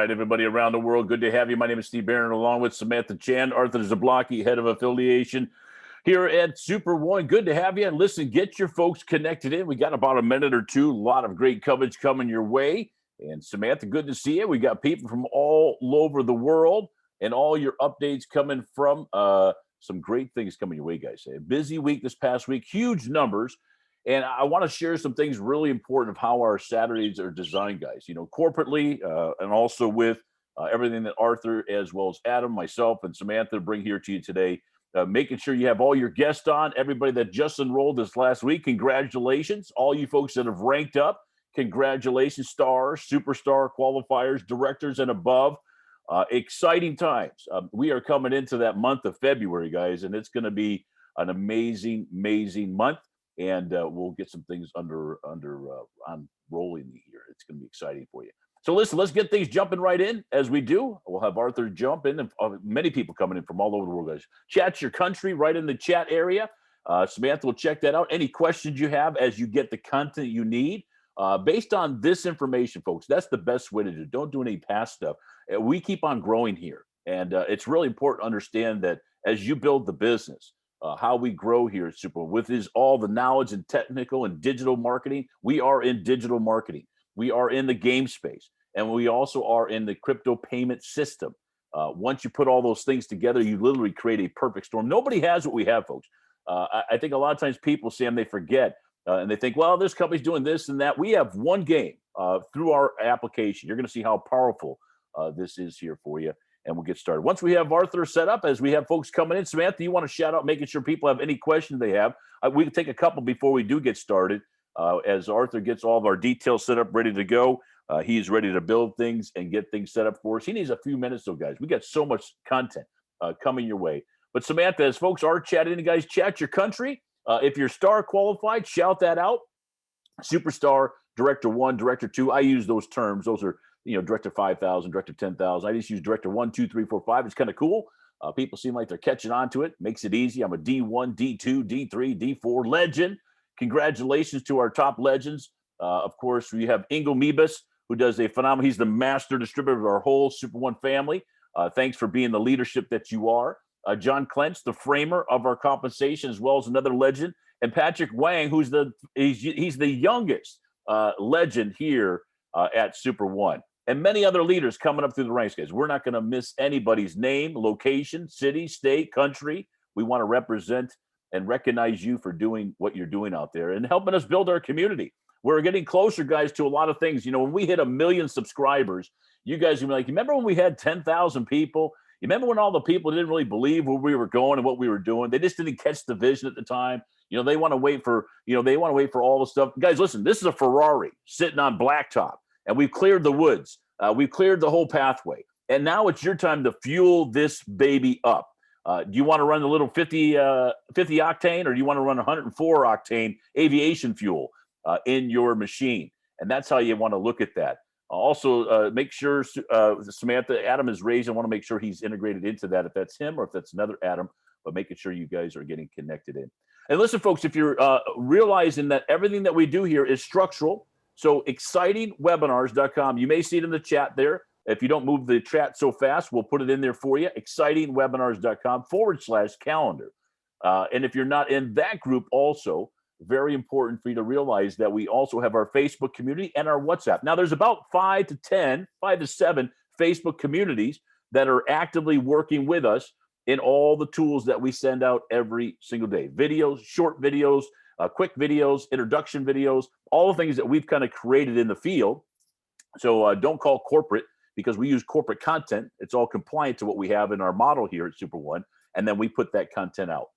right, everybody around the world, good to have you. My name is Steve Barron, along with Samantha Chan, Arthur Zablocki, head of affiliation here at Super One. Good to have you. And listen, get your folks connected in. We got about a minute or two. A lot of great coverage coming your way. And Samantha, good to see you. We got people from all over the world and all your updates coming from some great things coming your way, guys. A busy week this past week, huge numbers. And I want to share some things really important of how our Saturdays are designed, guys. You know, corporately and also with everything that Arthur, as well as Adam, myself, and Samantha bring here to you today. Making sure you have all your guests on. Everybody that just enrolled this last week, congratulations. All you folks that have ranked up, congratulations. Stars, superstar qualifiers, directors, and above. Exciting times. We are coming into that month of February, guys, and it's going to be an amazing, amazing month. And we'll get some things on rolling here. It's going to be exciting for you. So listen, let's get things jumping right in. As we do, we'll have Arthur jump in, and many people coming in from all over the world, guys. Chat your country right in the chat area. Samantha will check that out. Any questions you have as you get the content you need. Based on this information, folks, that's the best way to do it. Don't do any past stuff. We keep on growing here. And it's really important to understand that as you build the business, how we grow here at Super One, with all the knowledge and technical and digital marketing. We are in digital marketing. We are in the game space, and we also are in the crypto payment system. Once you put all those things together, you literally create a perfect storm. Nobody has what we have, folks. I think a lot of times people, Sam, they forget and they think, well, this company's doing this and that. We have one game through our application. You're going to see how powerful this is here for you. And we'll get started. Once we have Arthur set up, as we have folks coming in, Samantha, you want to shout out, making sure people have any questions they have. We can take a couple before we do get started. As Arthur gets all of our details set up, ready to go, he's ready to build things and get things set up for us. He needs a few minutes, though, guys. We got so much content coming your way. But Samantha, as folks are chatting, guys, chat your country. If you're star qualified, shout that out. Superstar, Director 1, Director 2. I use those terms. Those are, Director 5,000, Director 10,000. I just use Director 1, 2, 3, 4, 5. It's kind of cool. People seem like they're catching on to it. Makes it easy. I'm a D1, D2, D3, D4 legend. Congratulations to our top legends. Of course, we have Ingo Mebus, who does a phenomenal. He's the master distributor of our whole Super One family. Thanks for being the leadership that you are. John Clence, the framer of our compensation, as well as another legend. And Patrick Wang, who's he's the youngest legend here at Super One. And many other leaders coming up through the ranks, guys. We're not going to miss anybody's name, location, city, state, country. We want to represent and recognize you for doing what you're doing out there and helping us build our community. We're getting closer, guys, to a lot of things. When we hit 1 million subscribers, you guys are like, you remember when we had 10,000 people? You remember when all the people didn't really believe where we were going and what we were doing? They just didn't catch the vision at the time. They want to wait for, all the stuff. Guys, listen, this is a Ferrari sitting on blacktop, and we've cleared the woods. We've cleared the whole pathway. And now it's your time to fuel this baby up. Do you want to run the little 50 octane, or do you want to run 104 octane aviation fuel in your machine? And that's how you want to look at that. Also, make sure Samantha, Adam is raised. I want to make sure he's integrated into that, if that's him or if that's another Adam, but making sure you guys are getting connected in. And listen, folks, if you're realizing that everything that we do here is structural, so excitingwebinars.com, you may see it in the chat there. If you don't move the chat so fast, we'll put it in there for you. excitingwebinars.com/calendar. And if you're not in that group also, very important for you to realize that we also have our Facebook community and our WhatsApp. Now, there's about 5 to 7 Facebook communities that are actively working with us in all the tools that we send out every single day. Videos, short videos, quick videos, introduction videos, all the things that we've kind of created in the field. So don't call corporate, because we use corporate content. It's all compliant to what we have in our model here at Super One. And then we put that content out.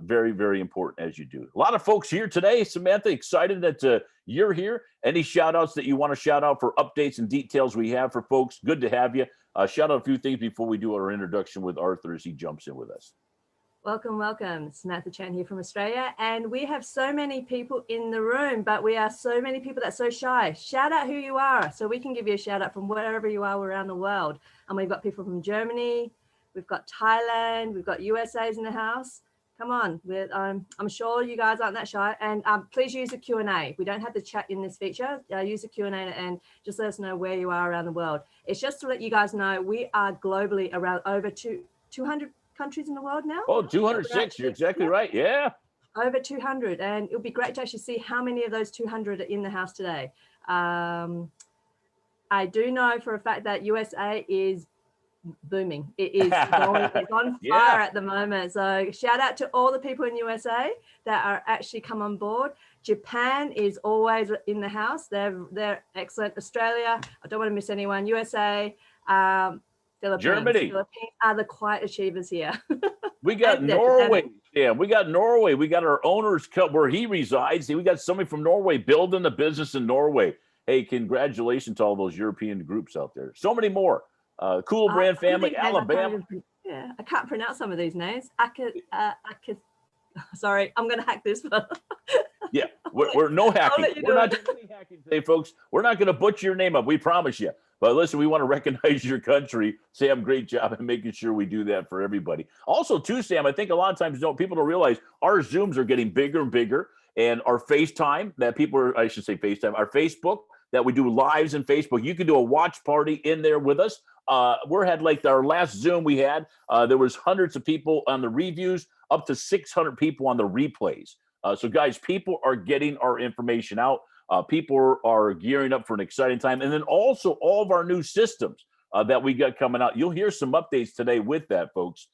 Very, very important as you do. A lot of folks here today. Samantha, excited that you're here. Any shout outs that you want to shout out for updates and details we have for folks? Good to have you. Shout out a few things before we do our introduction with Arthur as he jumps in with us. Welcome, welcome. Samantha Chan here from Australia. And we have so many people in the room, but we are so many people that's so shy. Shout out who you are so we can give you a shout out from wherever you are around the world. And we've got people from Germany, we've got Thailand, we've got USA's in the house. Come on, I'm sure you guys aren't that shy. And please use the Q&A. We don't have the chat in this feature. Use the Q&A and just let us know where you are around the world. It's just to let you guys know we are globally around over 200 countries in the world now. Oh, 206. You're exactly right. Yeah. Over 200. And it'll be great to actually see how many of those 200 are in the house today. I do know for a fact that USA is booming. It is going, it's on fire at the moment. So shout out to all the people in USA that are actually come on board. Japan is always in the house. They're excellent. Australia, I don't want to miss anyone. USA, Philippines. Germany. Philippines are the quiet achievers here. We got Norway. Yeah, we got Norway. We got our owner's cup where he resides. We got somebody from Norway building a business in Norway. Hey, congratulations to all those European groups out there. So many more. Cool Brand family, Alabama. I can't pronounce some of these names. Sorry, I'm going to hack this. Yeah, we're no hacking. We're not doing any hacking today, folks. We're not going to butcher your name up. We promise you. But listen, we want to recognize your country. Sam, great job in making sure we do that for everybody. Also, too, Sam, I think a lot of times people don't realize our Zooms are getting bigger and bigger. And our FaceTime that people are, I should say FaceTime, our Facebook that we do lives in Facebook. You can do a watch party in there with us. We had like our last Zoom we had, there was hundreds of people on the reviews, up to 600 people on the replays. So guys, people are getting our information out. People are gearing up for an exciting time. And then also all of our new systems that we got coming out. You'll hear some updates today with that, folks.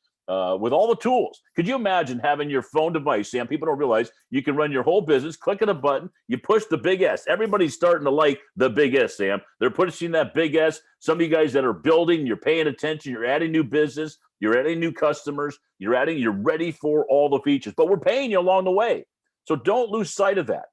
With all the tools. Could you imagine having your phone device, Sam? People don't realize you can run your whole business, clicking a button, you push the big S. Everybody's starting to like the big S, Sam. They're pushing that big S. Some of you guys that are building, you're paying attention, you're adding new business, you're adding new customers, you're ready for all the features, but we're paying you along the way. So don't lose sight of that.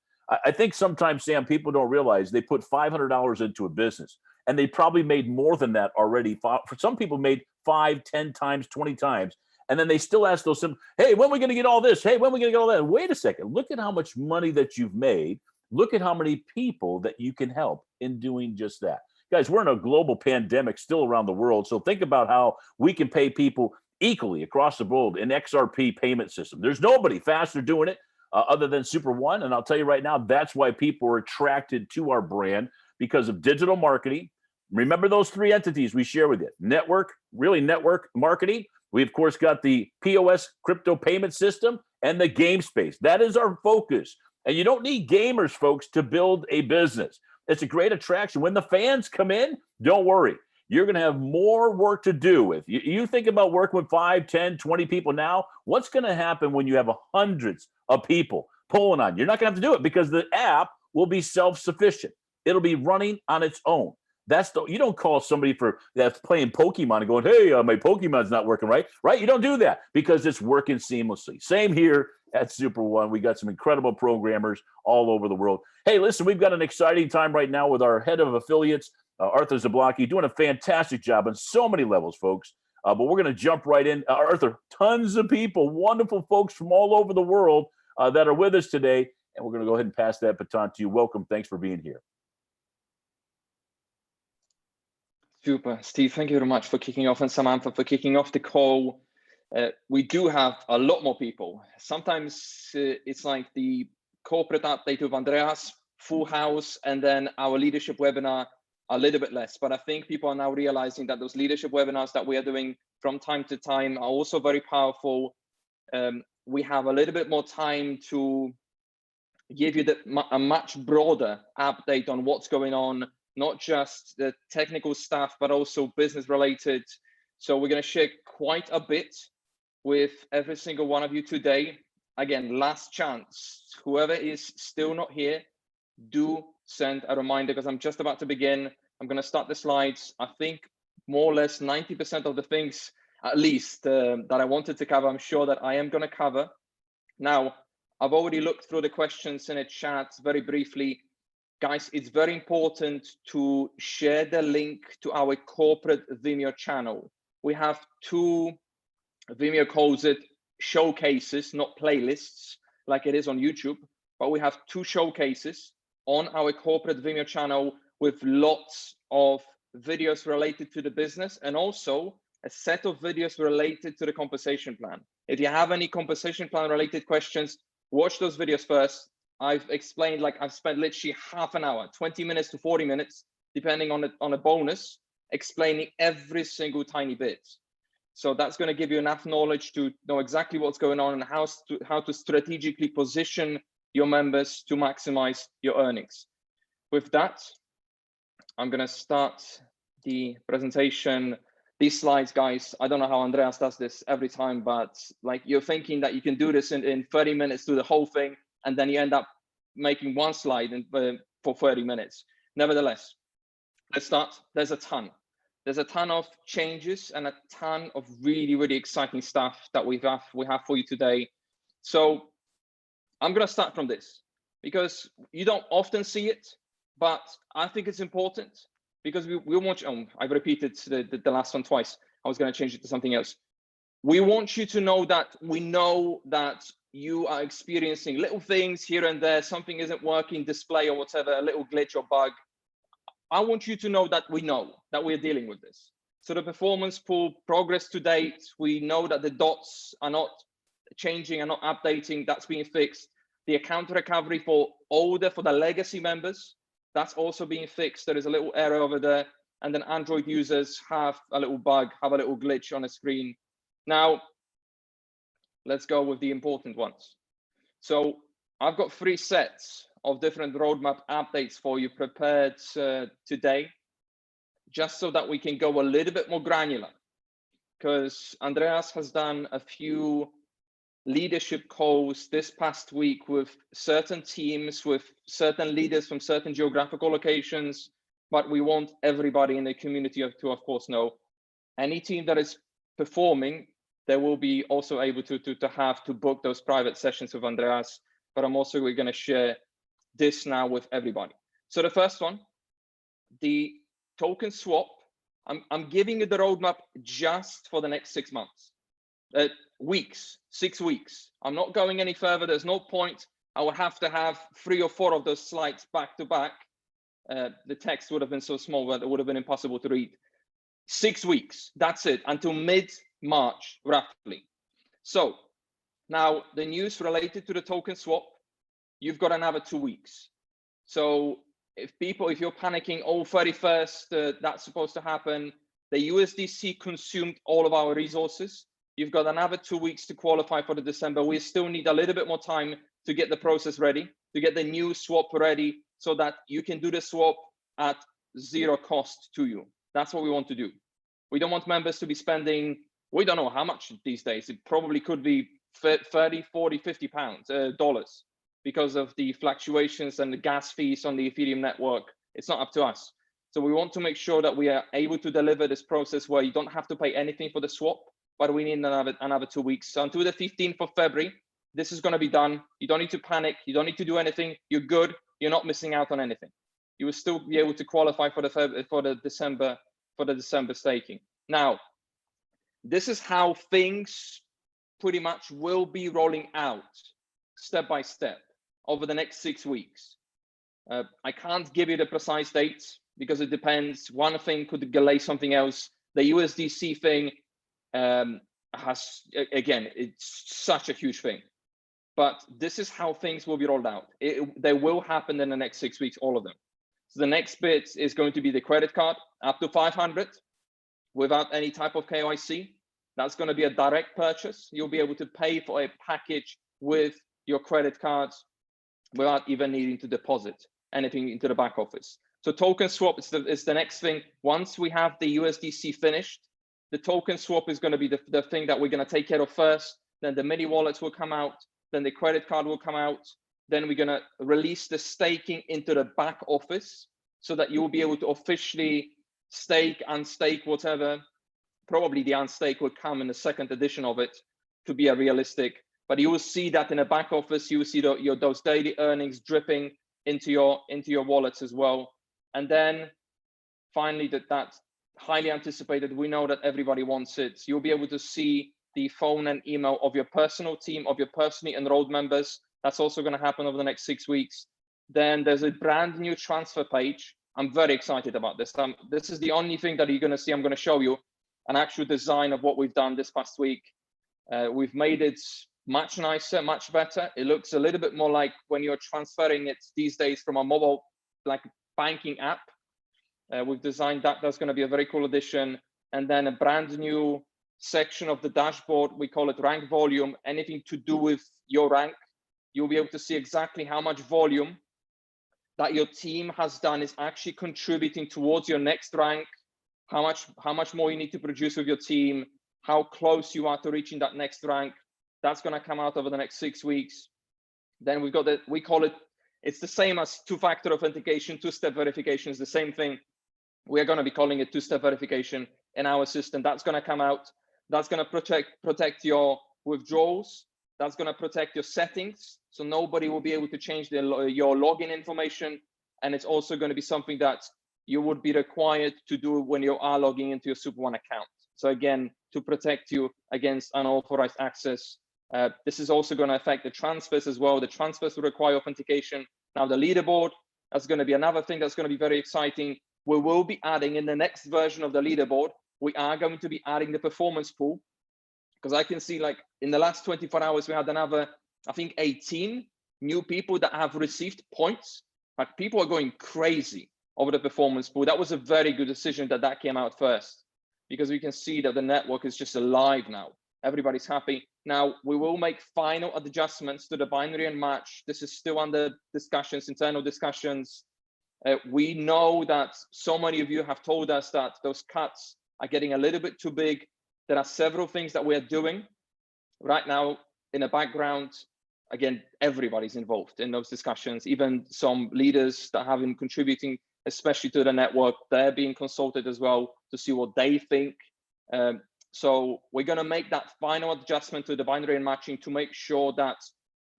I think sometimes, Sam, people don't realize they put $500 into a business and they probably made more than that already. For some people made 5, 10 times, 20 times. And then they still ask those simple, hey, when are we going to get all this? Hey, when are we going to get all that? Wait a second. Look at how much money that you've made. Look at how many people that you can help in doing just that. Guys, we're in a global pandemic still around the world. So think about how we can pay people equally across the world in XRP payment system. There's nobody faster doing it other than Super One. And I'll tell you right now, that's why people are attracted to our brand because of digital marketing. Remember those 3 entities we share with you. Network marketing. We, of course, got the POS crypto payment system and the game space. That is our focus. And you don't need gamers, folks, to build a business. It's a great attraction. When the fans come in, don't worry. You're going to have more work to do with. You think about working with 5, 10, 20 people now. What's going to happen when you have hundreds of people pulling on you? You're not going to have to do it because the app will be self-sufficient. It'll be running on its own. You don't call somebody that's playing Pokemon and going, hey, my Pokemon's not working right? You don't do that because it's working seamlessly. Same here at Super One. We got some incredible programmers all over the world. Hey, listen, we've got an exciting time right now with our head of affiliates, Arthur Zablocki, doing a fantastic job on so many levels, folks. But we're going to jump right in. Arthur, tons of people, wonderful folks from all over the world that are with us today. And we're going to go ahead and pass that baton to you. Welcome. Thanks for being here. Super. Steve, thank you very much for kicking off, and Samantha for kicking off the call. We do have a lot more people. Sometimes it's like the corporate update with Andreas, full house, and then our leadership webinar a little bit less. But I think people are now realizing that those leadership webinars that we are doing from time to time are also very powerful. We have a little bit more time to give you a much broader update on what's going on, not just the technical stuff, but also business related. So we're going to share quite a bit with every single one of you today. Again, last chance, whoever is still not here, do send a reminder because I'm just about to begin. I'm going to start the slides. I think more or less 90% of the things, at least that I wanted to cover, I'm sure that I am going to cover. Now, I've already looked through the questions in the chat very briefly. Guys, it's very important to share the link to our corporate Vimeo channel. We have 2, Vimeo calls it showcases, not playlists like it is on YouTube, but we have 2 showcases on our corporate Vimeo channel with lots of videos related to the business and also a set of videos related to the compensation plan. If you have any compensation plan related questions, watch those videos first. I've explained, like I've spent literally half an hour, 20 minutes to 40 minutes, depending on a bonus, explaining every single tiny bit. So that's going to give you enough knowledge to know exactly what's going on and how to strategically position your members to maximize your earnings. With that, I'm going to start the presentation. These slides, guys, I don't know how Andreas does this every time, but like you're thinking that you can do this in 30 minutes, do the whole thing, and then you end up making one slide for 30 minutes. Nevertheless, let's start. There's a ton of changes and a ton of really, really exciting stuff that we have for you today. So I'm going to start from this because you don't often see it, but I think it's important because we want you, I've repeated the last one twice. I was going to change it to something else. We want you to know that we know that you are experiencing little things here and there, something isn't working, display or whatever, a little glitch or bug. I want you to know that we know that we're dealing with this. So the performance pool progress to date, we know that the dots are not changing and not updating, that's being fixed. The account recovery for the legacy members, that's also being fixed. There is a little error over there. And then Android users have a little bug, have a little glitch on the screen. Now, let's go with the important ones. So I've got 3 sets of different roadmap updates for you prepared today, just so that we can go a little bit more granular, because Andreas has done a few leadership calls this past week with certain teams, with certain leaders from certain geographical locations, but we want everybody in the community to, of course, know any team that is performing, they will be also able to have to book those private sessions with Andreas, but we're going to share this now with everybody. So the first one, the token swap, I'm giving you the roadmap just for the next 6 months. 6 weeks. I'm not going any further. There's no point. I would have to have 3 or 4 of those slides back to back. The text would have been so small that it would have been impossible to read. 6 weeks, that's it, until mid-March, roughly. So now the news related to the token swap, you've got another 2 weeks. So if you're panicking, 31st, that's supposed to happen. The USDC consumed all of our resources. You've got another 2 weeks to qualify for the December. We still need a little bit more time to get the process ready, to get the new swap ready so that you can do the swap at 0 cost to you. That's what we want to do. We don't want members to be spending, we don't know how much these days. It probably could be 30, 40, 50 dollars because of the fluctuations and the gas fees on the Ethereum network. It's not up to us. So we want to make sure that we are able to deliver this process where you don't have to pay anything for the swap, but we need another 2 weeks. So until the 15th of February, this is going to be done. You don't need to panic. You don't need to do anything. You're good. You're not missing out on anything. You will still be able to qualify for the December staking. Now, this is how things pretty much will be rolling out step by step over the next 6 weeks. I can't give you the precise dates because it depends. One thing could delay something else. The USDC thing again, it's such a huge thing. But this is how things will be rolled out. They will happen in the next 6 weeks, all of them. So the next bit is going to be the credit card, up to 500 without any type of KYC. That's going to be a direct purchase. You'll be able to pay for a package with your credit cards without even needing to deposit anything into the back office. So token swap is the next thing. Once we have the USDC finished, the token swap is going to be the thing that we're going to take care of first. Then the mini wallets will come out. Then the credit card will come out. Then we're going to release the staking into the back office so that you will be able to officially stake, unstake, whatever. Probably the unstake will come in the second edition of it to be a realistic. But you will see that in the back office, you will see those daily earnings dripping into your wallets as well. And then finally, that's highly anticipated. We know that everybody wants it. You'll be able to see the phone and email of your personal team, of your personally enrolled members. That's also going to happen over the next 6 weeks. Then there's a brand new transfer page. I'm very excited about this. This is the only thing that you're going to see. I'm going to show you. an actual design of what we've done this past week. We've made it much nicer, much better. It looks a little bit more like when you're transferring it these days from a mobile like banking app. We've designed that. That's going to be a very cool addition. And then a brand new section of the dashboard. We call it rank volume. Anything to do with your rank, you'll be able to see exactly how much volume that your team has done is actually contributing towards your next rank, how much more you need to produce with your team, how close you are to reaching that next rank. That's going to come out over the next 6 weeks. Then we've got we call it, it's the same as two-factor authentication, two-step verification is the same thing. We're going to be calling it two-step verification in our system. That's going to come out. That's going to protect your withdrawals. That's going to protect your settings. So nobody will be able to change your login information. And it's also going to be something that you would be required to do when you are logging into your Super One account. So again, to protect you against unauthorized access. This is also going to affect the transfers as well. The transfers will require authentication. Now the leaderboard, that's going to be another thing that's going to be very exciting. We will be adding in the next version of the leaderboard, we are going to be adding the performance pool, because I can see like in the last 24 hours, we had another, I think 18 new people that have received points. Like people are going crazy over the performance pool. That was a very good decision that came out first, because we can see that the network is just alive now. Everybody's happy. Now we will make final adjustments to the binary and match. This is still under discussions, internal discussions. We know that so many of you have told us that those cuts are getting a little bit too big. There are several things that we are doing right now in the background. Again, everybody's involved in those discussions, even some leaders that have been contributing, especially to the network. They're being consulted as well to see what they think. So we're going to make that final adjustment to the binary and matching to make sure that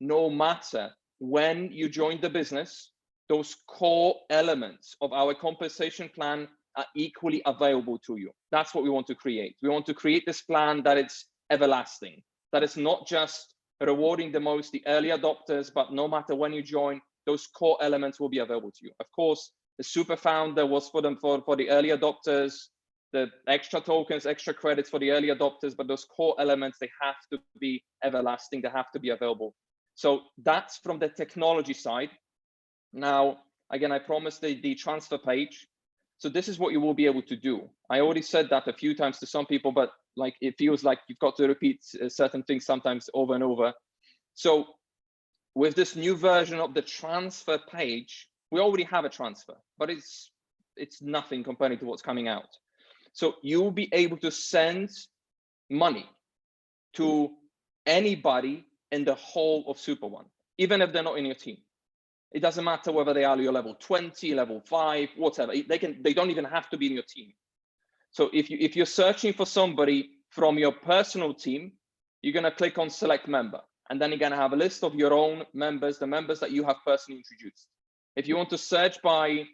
no matter when you join the business, those core elements of our compensation plan are equally available to you. That's what we want to create. We want to create this plan that it's everlasting, that it's not just rewarding the early adopters, but no matter when you join, those core elements will be available to you. Of course, the super founder was for the early adopters, the extra tokens, extra credits for the early adopters, but those core elements, they have to be everlasting, they have to be available. So that's from the technology side. Now, again, I promised the transfer page. So this is what you will be able to do. I already said that a few times to some people, but like it feels like you've got to repeat certain things sometimes over and over. So with this new version of the transfer page, we already have a transfer, but it's nothing compared to what's coming out. So you'll be able to send money to anybody in the whole of Super One, even if they're not in your team. It doesn't matter whether they are your level 20, level 5, whatever. They don't even have to be in your team. So if you're searching for somebody from your personal team, you're going to click on select member, and then you're going to have a list of your own members, the members that you have personally introduced. If you want to search by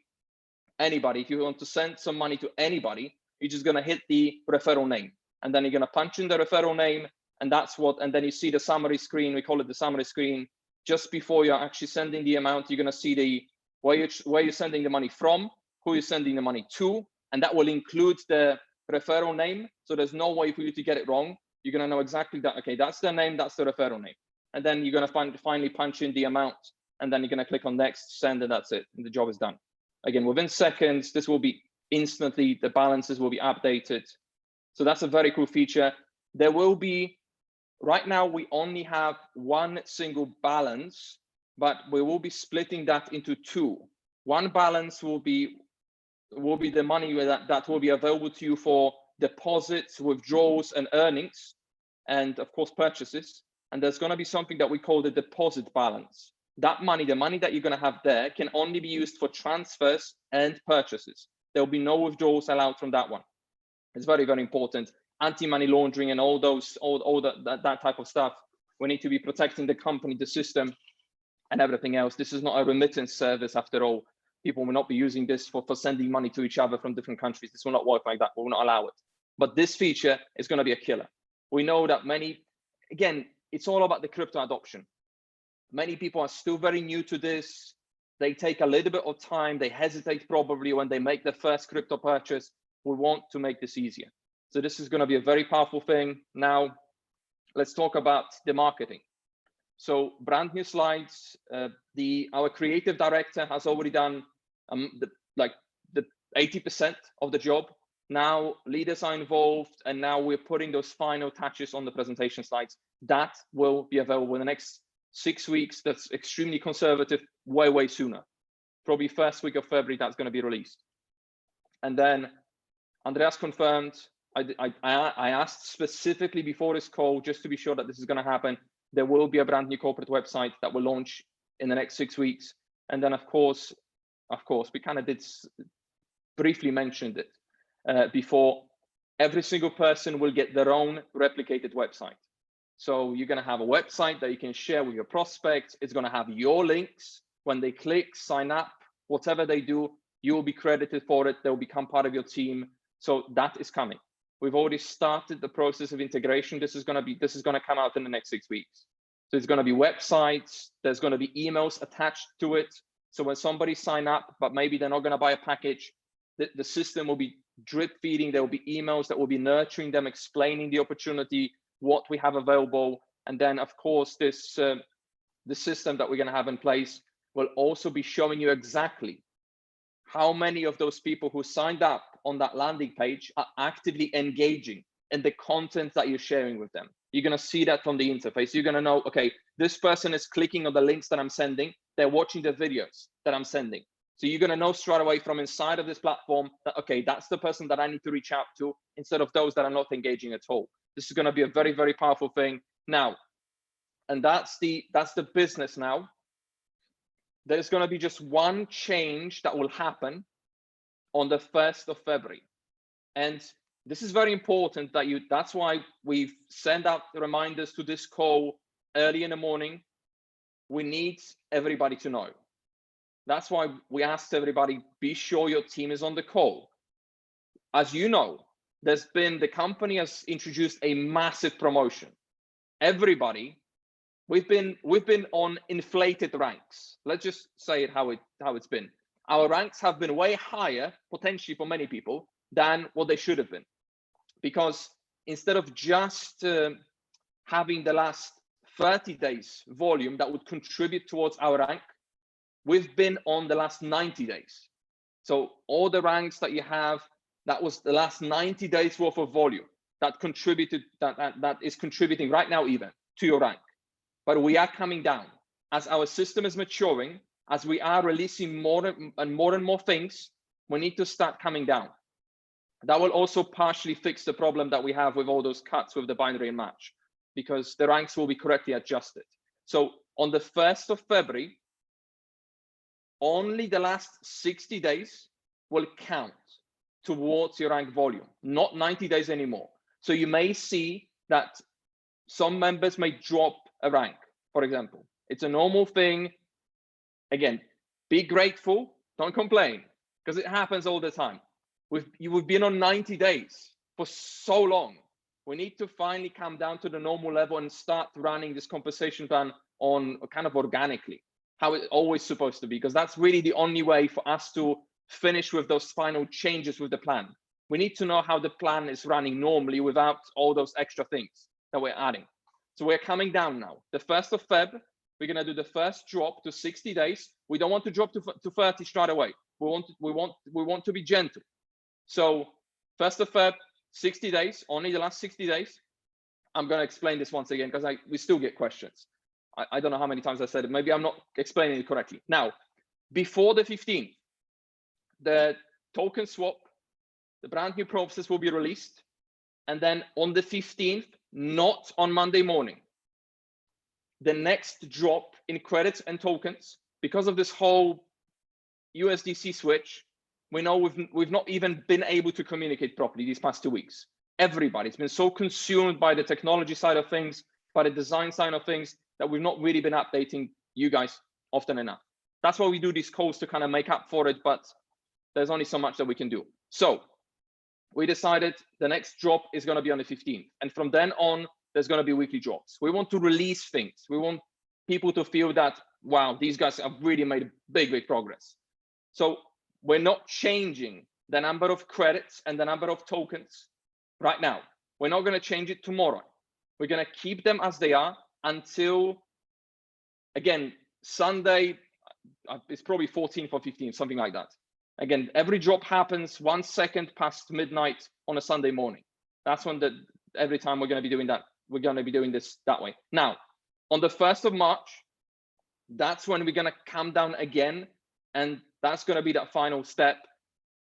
anybody, if you want to send some money to anybody, you're just going to hit the referral name, and then you're going to punch in the referral name, and then you see the summary screen. We call it the summary screen. Just before you're actually sending the amount, you're going to see where you're sending the money from, who you're sending the money to, and that will include the referral name. So there's no way for you to get it wrong. You're going to know exactly that, okay, that's the name, that's the referral name. And then you're going to finally punch in the amount, and then you're going to click on next, send, and that's it. And the job is done. Again, within seconds, this will be instantly, the balances will be updated. So that's a very cool feature. There will be, right now, we only have one single balance, but we will be splitting that into two. One balance will be the money that will be available to you for deposits, withdrawals, and earnings, and of course purchases. And there's going to be something that we call the deposit balance. That money, the money that you're going to have there, can only be used for transfers and purchases. There will be no withdrawals allowed from that one. It's very, very important. Anti-money laundering and all that type of stuff. We need to be protecting the company, the system, and everything else. This is not a remittance service after all. People will not be using this for sending money to each other from different countries. This will not work like that. We will not allow it. But this feature is going to be a killer. We know that again, it's all about the crypto adoption. Many people are still very new to this. They take a little bit of time. They hesitate probably when they make their first crypto purchase. We want to make this easier. So this is going to be a very powerful thing. Now, let's talk about the marketing. So brand new slides. Our creative director has already done the 80% of the job. Now leaders are involved, and now we're putting those final touches on the presentation slides. That will be available in the next 6 weeks. That's extremely conservative, way sooner. Probably first week of February, that's going to be released. And then Andreas confirmed, I asked specifically before this call, just to be sure that this is going to happen. There will be a brand new corporate website that will launch in the next 6 weeks. And then of course, we kind of did briefly mentioned it before. Every single person will get their own replicated website. So you're going to have a website that you can share with your prospects. It's going to have your links. When they click, sign up, whatever they do, you will be credited for it. They'll become part of your team. So that is coming. We've already started the process of integration. This is going to come out in the next 6 weeks. So it's going to be websites. There's going to be emails attached to it. So when somebody sign up, but maybe they're not going to buy a package, the system will be drip feeding. There will be emails that will be nurturing them, explaining the opportunity, what we have available. And then of course, the system that we're going to have in place will also be showing you exactly how many of those people who signed up on that landing page are actively engaging in the content that you're sharing with them. You're going to see that from the interface. You're going to know, okay, this person is clicking on the links that I'm sending. They're watching the videos that I'm sending. So you're going to know straight away from inside of this platform that, okay, that's the person that I need to reach out to instead of those that are not engaging at all. This is going to be a very powerful thing now. And that's the business now. There's going to be just one change that will happen on the 1st of February. And this is very important that's why we've sent out reminders to this call early in the morning. We need everybody to know. That's why we asked everybody, be sure your team is on the call. As you know, the company has introduced a massive promotion. Everybody, we've been on inflated ranks. Let's just say it how it's been. Our ranks have been way higher, potentially for many people, than what they should have been. Because instead of just having the last 30 days volume that would contribute towards our rank, we've been on the last 90 days. So all the ranks that you have, that was the last 90 days worth of volume that contributed, that is contributing right now even to your rank. But we are coming down as our system is maturing, as we are releasing more and more things. We need to start coming down. That will also partially fix the problem that we have with all those cuts with the binary and match, because the ranks will be correctly adjusted. So on the 1st of February, only the last 60 days will count towards your rank volume, not 90 days anymore. So you may see that some members may drop a rank, for example. It's a normal thing. Again, be grateful, don't complain, because it happens all the time. We've been on 90 days for so long. We need to finally come down to the normal level and start running this compensation plan on kind of organically, how it's always supposed to be, because that's really the only way for us to finish with those final changes with the plan. We need to know how the plan is running normally without all those extra things that we're adding. So we're coming down now. The 1st of Feb, we're going to do the first drop to 60 days. We don't want to drop to 30 straight away. We want to be gentle. So 1st of Feb, 60 days, only the last 60 days. I'm going to explain this once again because we still get questions. I don't know how many times I said it. Maybe I'm not explaining it correctly. Now, before the 15th, the token swap, the brand new process will be released. And then on the 15th, not on Monday morning, the next drop in credits and tokens, because of this whole USDC switch, we know we've not even been able to communicate properly these past 2 weeks. Everybody's been so consumed by the technology side of things, by the design side of things, that we've not really been updating you guys often enough. That's why we do these calls, to kind of make up for it, but there's only so much that we can do. So we decided the next drop is going to be on the 15th. And from then on, there's going to be weekly drops. We want to release things. We want people to feel that, wow, these guys have really made big progress. So we're not changing the number of credits and the number of tokens. right now. We're not going to change it tomorrow. We're going to keep them as they are until, again, Sunday, it's probably 14th or 15th, something like that. Again, every drop happens 1 second past midnight on a Sunday morning. That's when every time we're going to be doing that. We're going to be doing this that way. Now, on the 1st of March, that's when we're going to come down again. And that's going to be that final step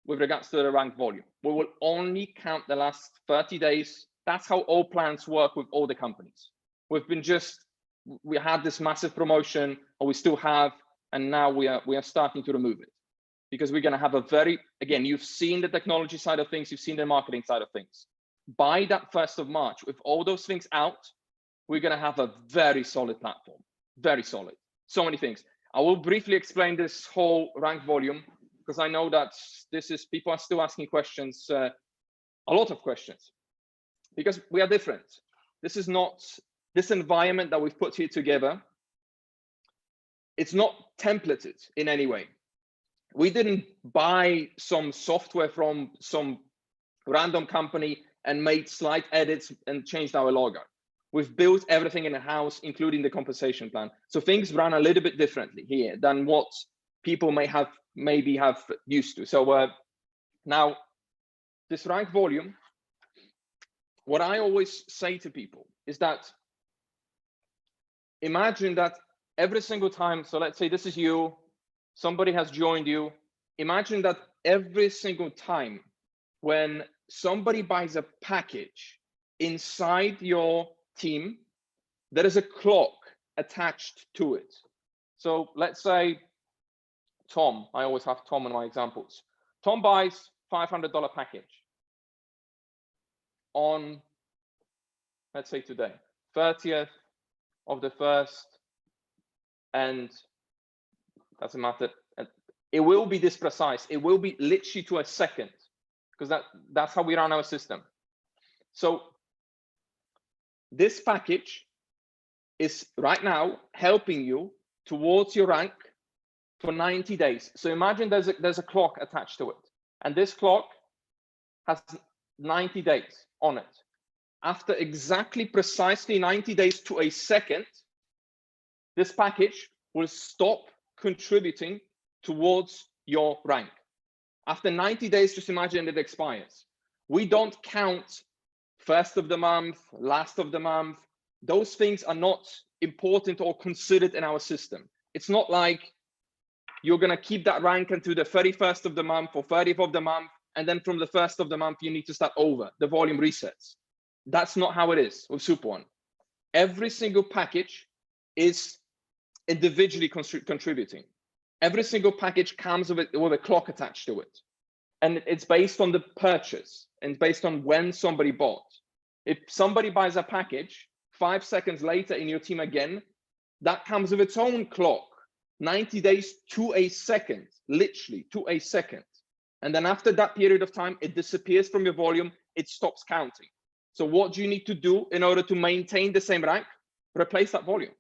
with regards to the rank volume. We will only count the last 30 days. That's how all plans work with all the companies. We had this massive promotion, or we still have, and now we are starting to remove it. Because we're going to have again, you've seen the technology side of things, you've seen the marketing side of things. By that 1st of March, with all those things out, we're going to have a very solid platform, very solid. So many things. I will briefly explain this whole rank volume, because I know that people are still asking questions, a lot of questions, because we are different. This is not, this environment that we've put here together, it's not templated in any way. We didn't buy some software from some random company and made slight edits and changed our logo. We've built everything in a house, including the compensation plan. So things run a little bit differently here than what people maybe have used to. So now this rank volume, what I always say to people is that imagine that every single time, so let's say this is you, somebody has joined you. Imagine that every single time when somebody buys a package inside your team, there is a clock attached to it. So let's say Tom, I always have Tom in my examples. Tom buys $500 package on, let's say today, 30th of the 1st, and doesn't matter. It will be this precise. It will be literally to a second, because that's how we run our system. So this package is right now helping you towards your rank for 90 days. So imagine there's a clock attached to it, and this clock has 90 days on it. After exactly precisely 90 days to a second, this package will stop contributing towards your rank. After 90 days, just imagine it expires. We don't count 1st of the month, last of the month. Those things are not important or considered in our system. It's not like you're going to keep that rank until the 31st of the month or 30th of the month, and then from the 1st of the month, you need to start over. The volume resets. That's not how it is with SuperOne. Every single package is individually contributing. Every single package comes with a clock attached to it. And it's based on the purchase and based on when somebody bought. If somebody buys a package 5 seconds later in your team again, that comes with its own clock, 90 days to a second, literally to a second. And then after that period of time, it disappears from your volume, it stops counting. So what do you need to do in order to maintain the same rank? Replace that volume.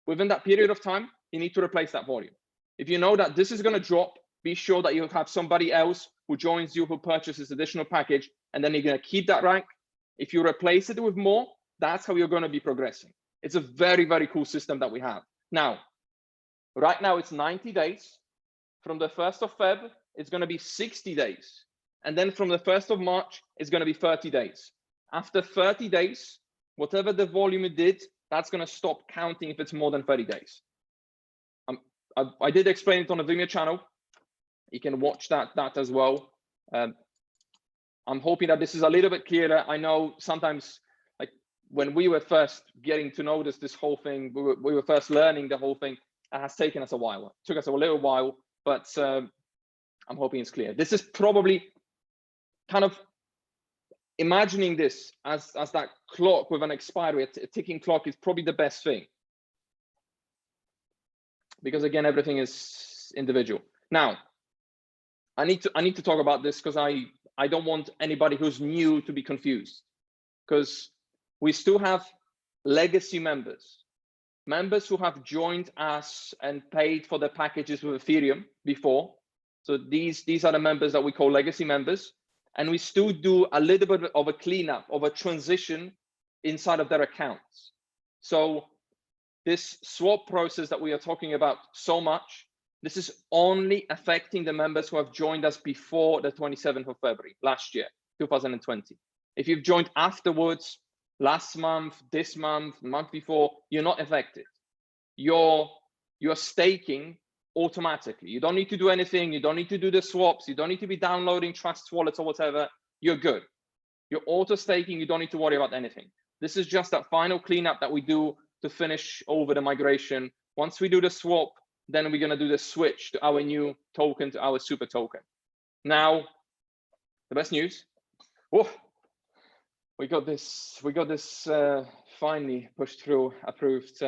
Within that period of time, you need to replace that volume. If you know that this is going to drop, be sure that you have somebody else who joins you, who purchases additional package, and then you're going to keep that rank. If you replace it with more, that's how you're going to be progressing. It's a very, very cool system that we have. Now, right now it's 90 days. From the 1st of Feb, it's going to be 60 days. And then from the 1st of March, it's going to be 30 days. After 30 days, whatever the volume you did, that's going to stop counting if it's more than 30 days. I did explain it on the Vimeo channel. You can watch that as well. I'm hoping that this is a little bit clearer. I know sometimes, like when we were first getting to know this whole thing, we were first learning the whole thing, it has taken us a while. It took us a little while, but I'm hoping it's clear. This is probably kind of imagining this as that clock with an expiry, a ticking clock is probably the best thing. Because again, everything is individual. Now, I need to talk about this because I don't want anybody who's new to be confused, because we still have legacy members who have joined us and paid for their packages with Ethereum before. So these are the members that we call legacy members. and we still do a little bit of a cleanup, of a transition inside of their accounts. So this swap process that we are talking about so much, this is only affecting the members who have joined us before the 27th of February last year, 2020. If you've joined afterwards, last month, this month, the month before, you're not affected. You're staking automatically. You don't need to do anything. You don't need to do the swaps. You don't need to be downloading Trust wallets or whatever. You're good. You're auto staking. You don't need to worry about anything. This is just that final cleanup that we do to finish over the migration. Once we do the swap, then we're going to do the switch to our new token, to our super token. Now, the best news. Oh, we got this finally pushed through, approved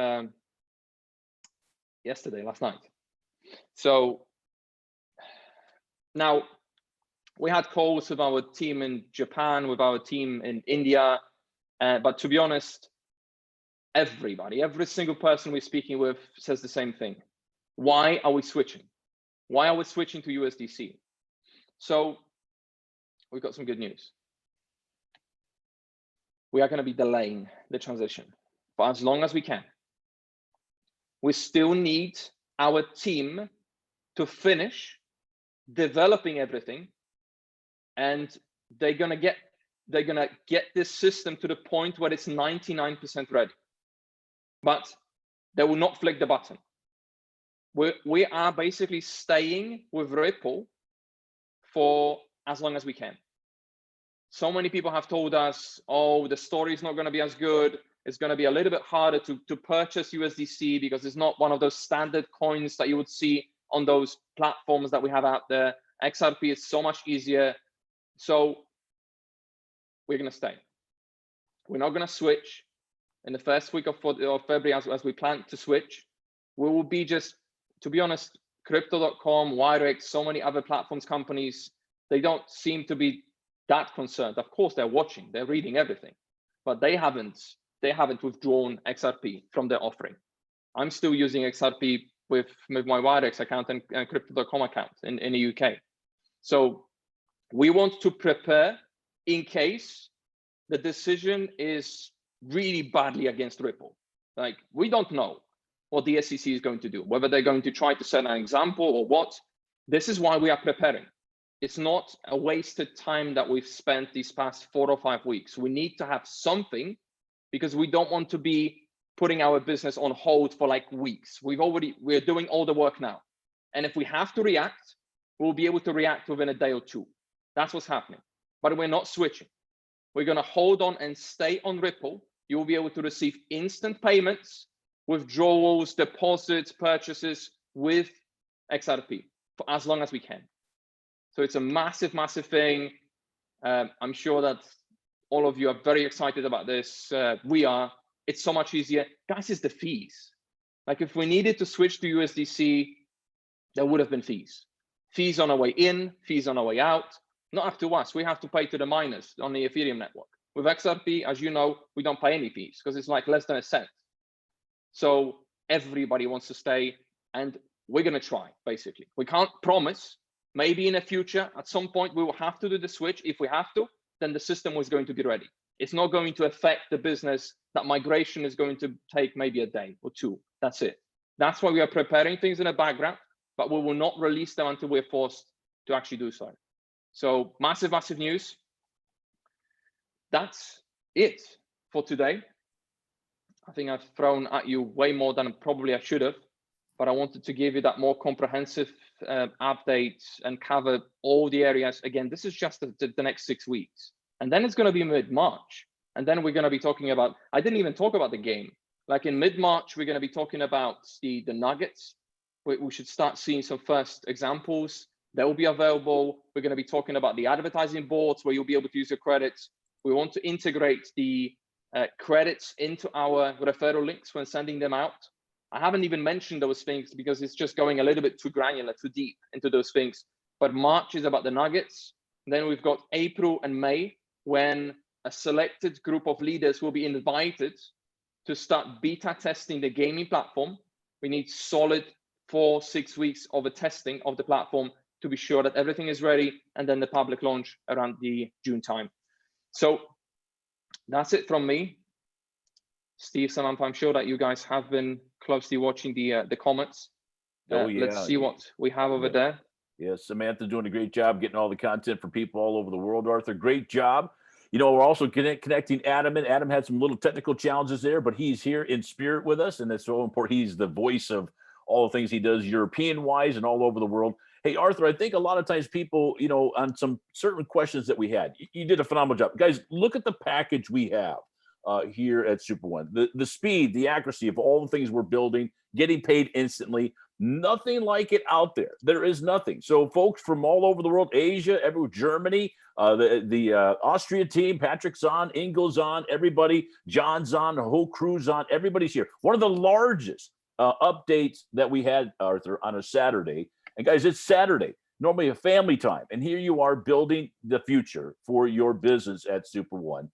last night. So now we had calls with our team in Japan, with our team in India, but to be honest, everybody, every single person we're speaking with says the same thing. Why are we switching? Why are we switching to USDC? So we've got some good news. We are going to be delaying the transition for as long as we can. We still need our team to finish developing everything, and they're gonna get this system to the point where it's 99% ready. But they will not flick the button. We are basically staying with Ripple for as long as we can. So many people have told us, oh, the story is not going to be as good. It's going to be a little bit harder to purchase USDC because it's not one of those standard coins that you would see on those platforms that we have out there. XRP is so much easier. So we're going to stay. We're not going to switch in the first week of February as we plan to switch. We will be just, to be honest, Crypto.com, Wirex, so many other platforms, companies, they don't seem to be that concerned. Of course, they're watching, they're reading everything, but they haven't withdrawn XRP from their offering. I'm still using XRP with my Wirex account and Crypto.com account in the UK. So we want to prepare in case the decision is really badly against Ripple. Like, we don't know what the SEC is going to do, whether they're going to try to set an example or what. This is why we are preparing. It's not a wasted time that we've spent these past 4 or 5 weeks. We need to have something because we don't want to be putting our business on hold for like weeks. We're doing all the work now. And if we have to react, we'll be able to react within a day or two. That's what's happening. But we're not switching. We're going to hold on and stay on Ripple. You'll be able to receive instant payments, withdrawals, deposits, purchases with XRP for as long as we can. So it's a massive, massive thing. I'm sure that all of you are very excited about this. We are. It's so much easier. Guys, it's the fees. Like, if we needed to switch to USDC, there would have been fees. Fees on our way in, fees on our way out. Not up to us. We have to pay to the miners on the Ethereum network. With XRP, as you know, we don't pay any fees because it's like less than a cent. So everybody wants to stay, and we're going to try, basically. We can't promise. Maybe in the future, at some point, we will have to do the switch. If we have to, then the system was going to be ready. It's not going to affect the business. That migration is going to take maybe a day or two. That's it. That's why we are preparing things in the background, but we will not release them until we're forced to actually do so. So massive, massive news. That's it for today. I think I've thrown at you way more than probably I should have, but I wanted to give you that more comprehensive update and cover all the areas. Again, this is just the next 6 weeks. And then it's going to be mid-March. And then we're going to be talking about, I didn't even talk about the game. Like, in mid-March, we're going to be talking about the nuggets. We should start seeing some first examples. They will be available. We're going to be talking about the advertising boards where you'll be able to use your credits. We want to integrate the credits into our referral links when sending them out. I haven't even mentioned those things because it's just going a little bit too granular, too deep into those things. But March is about the nuggets. And then we've got April and May, when a selected group of leaders will be invited to start beta testing the gaming platform. We need solid 4-6 weeks of a testing of the platform to be sure that everything is ready, and then the public launch around the June time. So that's it from me. Steve, Samantha, I'm sure that you guys have been closely watching the comments. Oh, yeah. Let's see what we have over there. Yeah, Samantha's doing a great job getting all the content for people all over the world, Arthur. Great job. You know, we're also connecting Adam, and Adam had some little technical challenges there, but he's here in spirit with us, and it's so important. He's the voice of all the things he does European-wise and all over the world. Hey, Arthur, I think a lot of times people, you know, on some certain questions that we had, you did a phenomenal job. Guys, look at the package we have here at Super One. The speed, the accuracy of all the things we're building, getting paid instantly. Nothing like it out there. There is nothing. So folks from all over the world, Asia, everywhere, Germany, the Austria team, Patrick's on, Ingel's on, everybody, John's on, the whole crew's on, everybody's here. One of the largest updates that we had, Arthur, on a Saturday. And guys, it's Saturday, normally a family time. And here you are building the future for your business at Super One.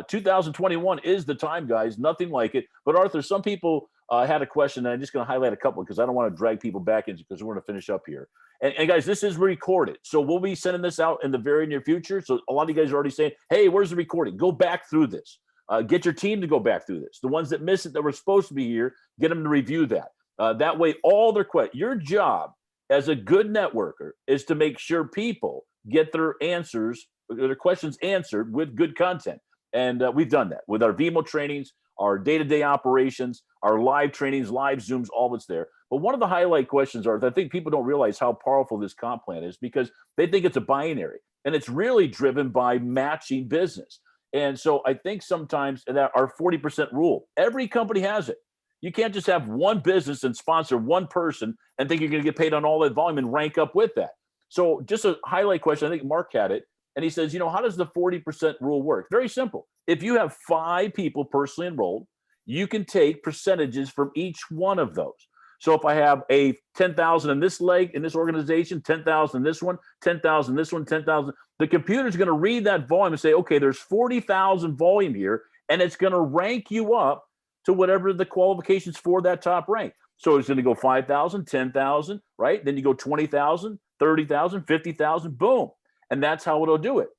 2021 is the time, guys. Nothing like it. But Arthur, some people had a question, and I'm just going to highlight a couple because I don't want to drag people back into because we're going to finish up here. And guys, this is recorded. So we'll be sending this out in the very near future. So a lot of you guys are already saying, hey, where's the recording? Go back through this. Get your team to go back through this. The ones that miss it that were supposed to be here, get them to review that. That way, all their questions, your job as a good networker is to make sure people get their answers, their questions answered with good content. And we've done that with our VMO trainings, our day-to-day operations, our live trainings, live Zooms, all that's there. But one of the highlight questions are, I think people don't realize how powerful this comp plan is because they think it's a binary, and it's really driven by matching business. And so I think sometimes that our 40% rule, every company has it. You can't just have one business and sponsor one person and think you're going to get paid on all that volume and rank up with that. So just a highlight question, I think Mark had it. And he says, you know, how does the 40% rule work? Very simple. If you have 5 people personally enrolled, you can take percentages from each one of those. So if I have a 10,000 in this leg, in this organization, 10,000 in this one, 10,000 this one, 10,000, the computer's going to read that volume and say, okay, there's 40,000 volume here, and it's going to rank you up to whatever the qualifications for that top rank. So it's going to go 5,000, 10,000, right? Then you go 20,000, 30,000, 50,000, boom. And that's how it'll do it.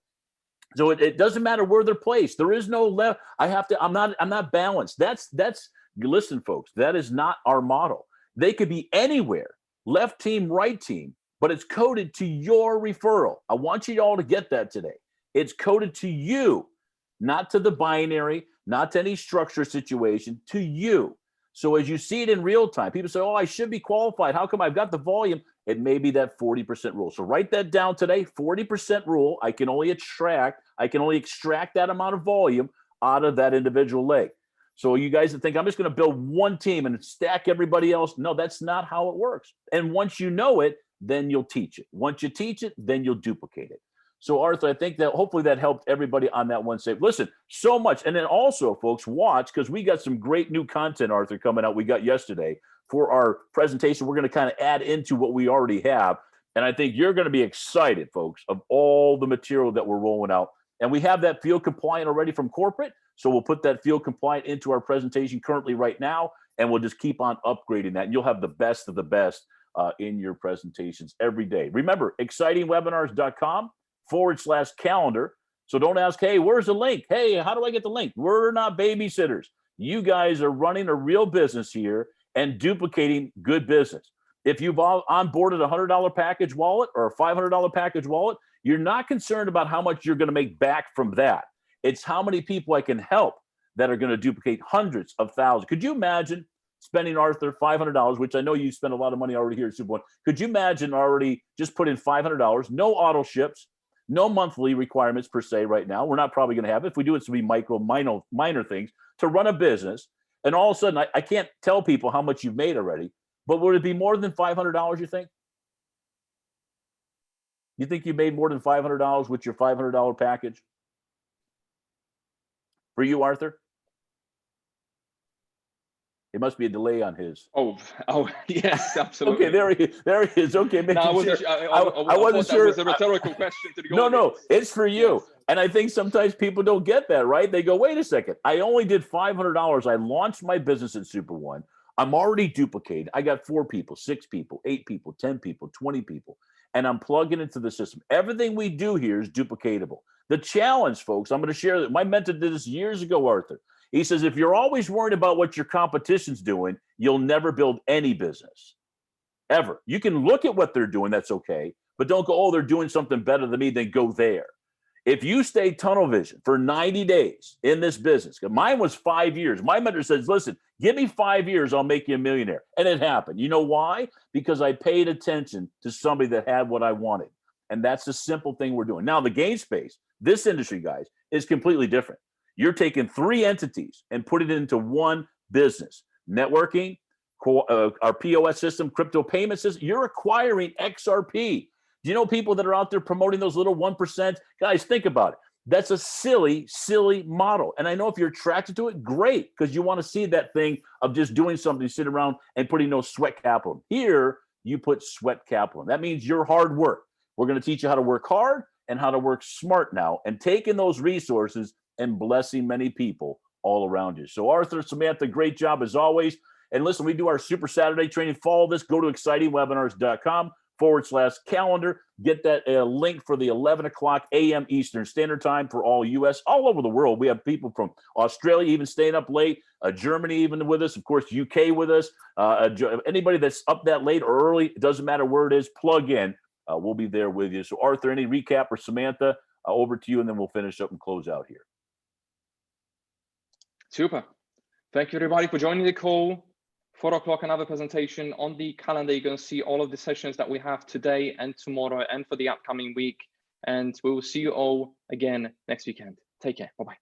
So it doesn't matter where they're placed. There is no left. I'm not balanced. That's listen, folks, that is not our model. They could be anywhere, left team, right team, but it's coded to your referral. I want you all to get that today. It's coded to you, not to the binary, not to any structure situation, to you. So as you see it in real time, people say, oh, I should be qualified. How come I've got the volume? It may be that 40% rule. So write that down today, 40% rule. I can only extract that amount of volume out of that individual leg. So you guys that think I'm just going to build one team and stack everybody else, no, that's not how it works. And once you know it, then you'll teach it. Once you teach it, then you'll duplicate it. So Arthur, I think that hopefully that helped everybody on that one save. Listen, so much. And then also, folks, watch, because we got some great new content, Arthur, coming out. We got yesterday for our presentation. We're going to kind of add into what we already have. And I think you're going to be excited, folks, of all the material that we're rolling out. And we have that field compliant already from corporate. So we'll put that field compliant into our presentation currently right now, and we'll just keep on upgrading that. And you'll have the best of the best in your presentations every day. Remember, excitingwebinars.com/calendar. So don't ask, hey, where's the link? Hey, how do I get the link? We're not babysitters. You guys are running a real business here and duplicating good business. If you've onboarded a $100 package wallet or a $500 package wallet, you're not concerned about how much you're going to make back from that. It's how many people I can help that are going to duplicate hundreds of thousands. Could you imagine spending, Arthur, $500, which I know you spend a lot of money already here at Super One. Could you imagine already just put in $500, no auto ships, no monthly requirements per se right now. We're not probably going to have it. If we do, it's to be minor things to run a business. And all of a sudden, I can't tell people how much you've made already, but would it be more than $500, you think? You think you made more than $500 with your $500 package? For you, Arthur? It must be a delay on his. Oh, yes, absolutely. Okay, there he is. Okay, no, I wasn't sure. It was a rhetorical question to the audience. No, it's for you. Yes. And I think sometimes people don't get that, right? They go, wait a second. I only did $500. I launched my business at Super One. I'm already duplicated. I got 4 people, 6 people, 8 people, 10 people, 20 people. and I'm plugging into the system. Everything we do here is duplicatable. The challenge, folks, I'm going to share that my mentor did this years ago, Arthur. He says, if you're always worried about what your competition's doing, you'll never build any business, ever. You can look at what they're doing, that's okay, but don't go, oh, they're doing something better than me, then go there. If you stay tunnel vision for 90 days in this business, mine was 5 years. My mentor says, listen, give me 5 years, I'll make you a millionaire. And it happened. You know why? Because I paid attention to somebody that had what I wanted. And that's the simple thing we're doing. Now, the game space, this industry, guys, is completely different. You're taking 3 entities and putting it into one business. Networking, our POS system, crypto payment system. You're acquiring XRP. Do you know people that are out there promoting those little 1%? Guys, think about it. That's a silly, silly model. And I know if you're attracted to it, great, because you want to see that thing of just doing something, sitting around and putting no sweat capital. Here, you put sweat capital. That means your hard work. We're going to teach you how to work hard and how to work smart now, and taking those resources and blessing many people all around you. So Arthur, Samantha, great job as always. And listen, we do our Super Saturday training. Follow this. Go to excitingwebinars.com/calendar. Get that link for the 11 o'clock a.m. Eastern Standard Time for all U.S., all over the world. We have people from Australia even staying up late, Germany even with us, of course, UK with us. Anybody that's up that late or early, it doesn't matter where it is, plug in. We'll be there with you. So Arthur, any recap, or Samantha, over to you, and then we'll finish up and close out here. Super. Thank you, everybody, for joining the call. 4 o'clock, another presentation on the calendar. You're going to see all of the sessions that we have today and tomorrow and for the upcoming week. And we will see you all again next weekend. Take care. Bye-bye.